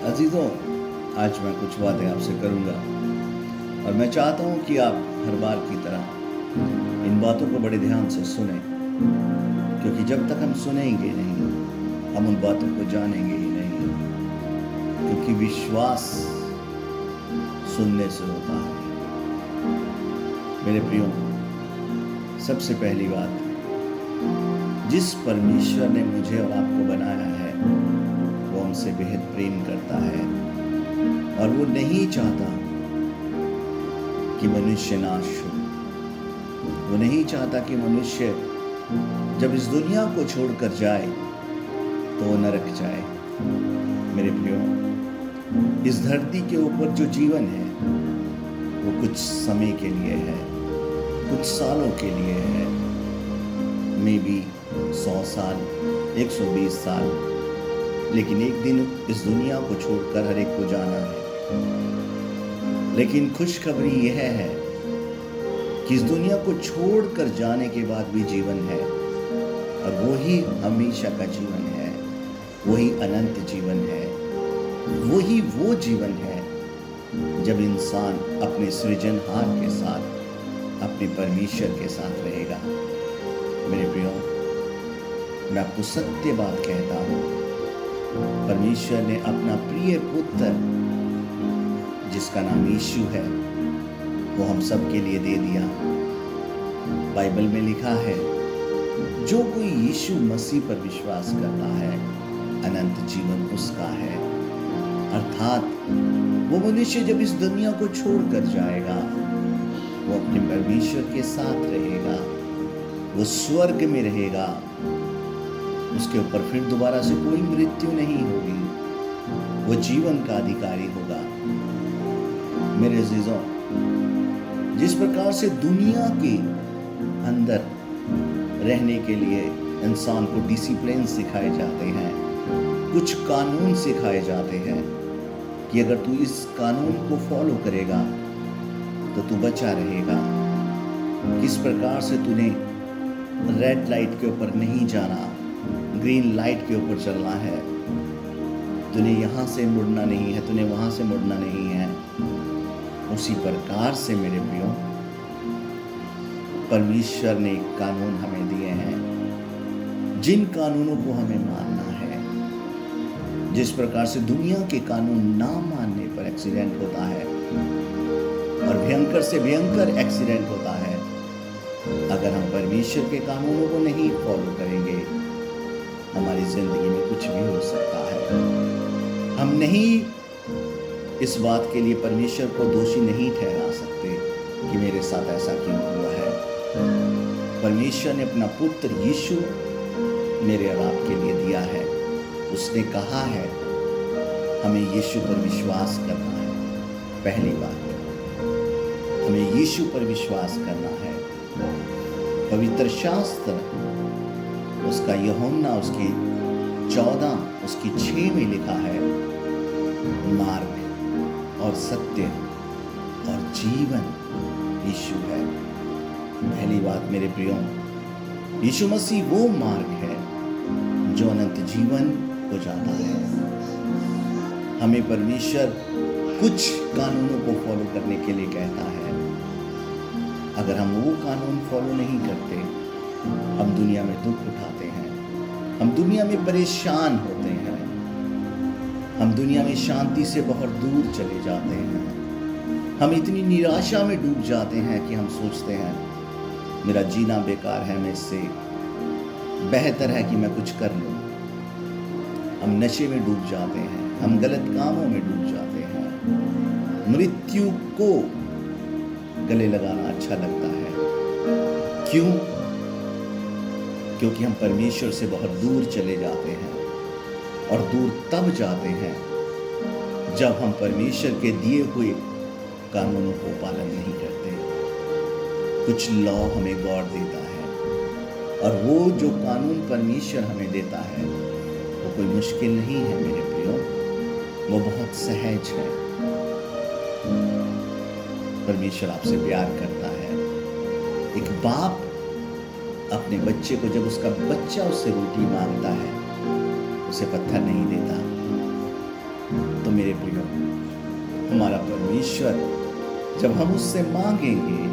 अजीज़ों, आज मैं कुछ बातें आपसे करूँगा और मैं चाहता हूँ कि आप हर बार की तरह इन बातों को बड़े ध्यान से सुनें, क्योंकि जब तक हम सुनेंगे नहीं, हम उन बातों को जानेंगे ही नहीं, क्योंकि विश्वास सुनने से होता है। मेरे प्रियो, सबसे पहली बात, जिस परमेश्वर ने मुझे और आपको बनाया है वो हमसे बेहद प्रेम करता है और वो नहीं चाहता कि मनुष्य नाश हो। वो नहीं चाहता कि मनुष्य जब इस दुनिया को छोड़कर जाए तो वो नरक जाए। मेरे प्रियो, इस धरती के ऊपर जो जीवन है वो कुछ समय के लिए है, कुछ सालों के लिए है, मे बी 100 साल, 120 साल, लेकिन एक दिन इस दुनिया को छोड़कर हर एक को जाना है। लेकिन खुशखबरी यह है कि इस दुनिया को छोड़कर जाने के बाद भी जीवन है, और वही हमेशा का जीवन है, वही अनंत जीवन है, वही वो जीवन है जब इंसान अपने सृजनहार के साथ, अपने परमेश्वर के साथ रहेगा। मेरे प्रियो, मैं आपको सत्य बात कहता हूँ, परमेश्वर ने अपना प्रिय पुत्र जिसका नाम यीशु है वो हम सब के लिए दे दिया। बाइबल में लिखा है, जो कोई यीशु मसीह पर विश्वास करता है अनंत जीवन उसका है। अर्थात वो मनुष्य जब इस दुनिया को छोड़कर जाएगा वो अपने परमेश्वर के साथ रहेगा, वो स्वर्ग में रहेगा, उसके ऊपर फिर दोबारा से कोई मृत्यु नहीं होगी, वो जीवन का अधिकारी होगा। मेरे अजीजों, जिस प्रकार से दुनिया के अंदर रहने के लिए इंसान को डिसिप्लिन सिखाए जाते हैं, कुछ कानून सिखाए जाते हैं कि अगर तू इस कानून को फॉलो करेगा तो तू बचा रहेगा। किस प्रकार से तूने रेड लाइट के ऊपर नहीं जाना, ग्रीन लाइट के ऊपर चलना है, तूने यहाँ से मुड़ना नहीं है, तूने वहाँ से मुड़ना नहीं है। उसी प्रकार से मेरे प्रियो, परमेश्वर ने कानून हमें दिए हैं, जिन कानूनों को हमें मानना है। जिस प्रकार से दुनिया के कानून ना मानने पर एक्सीडेंट होता है और भयंकर से भयंकर एक्सीडेंट होता है, अगर हम परमेश्वर के कानूनों को नहीं फॉलो करेंगे हमारी जिंदगी में कुछ भी हो सकता है। हम नहीं इस बात के लिए परमेश्वर को दोषी नहीं ठहरा सकते कि मेरे साथ ऐसा क्यों हुआ है। परमेश्वर ने अपना पुत्र यीशु मेरे और आपके लिए दिया है। उसने कहा है हमें यीशु पर विश्वास करना है। पहली बात, हमें यीशु पर विश्वास करना है। पवित्र शास्त्र उसका यूहन्ना उसकी 14 उसकी 6 में लिखा है, मार्ग और सत्य और जीवन यीशु है। पहली बात मेरे प्रियो, यीशु मसीह वो मार्ग है जो अनंत जीवन को जाता है। हमें परमेश्वर कुछ कानूनों को फॉलो करने के लिए कहता है। अगर हम वो कानून फॉलो नहीं करते, हम दुनिया में दुख उठाते हैं, हम दुनिया में परेशान होते हैं, हम दुनिया में शांति से बहुत दूर चले जाते हैं। हम इतनी निराशा में डूब जाते हैं कि हम सोचते हैं मेरा जीना बेकार है, मैं इससे बेहतर है कि मैं कुछ कर लूं। हम नशे में डूब जाते हैं, हम गलत कामों में डूब जाते हैं। मृत्यु को गले लगाना अच्छा लगता है। क्यों? क्योंकि हम परमेश्वर से बहुत दूर चले जाते हैं, और दूर तब जाते हैं जब हम परमेश्वर के दिए हुए कानूनों को पालन नहीं करते। कुछ लॉ हमें गॉड देता है, और वो जो कानून परमेश्वर हमें देता है वो कोई मुश्किल नहीं है मेरे प्रियो, वो बहुत सहज है। परमेश्वर आपसे प्यार करता है। एक बाप अपने बच्चे को, जब उसका बच्चा उससे रोटी मांगता है, उसे पत्थर नहीं देता। तो मेरे प्रियो, हमारा परमेश्वर जब हम उससे मांगेंगे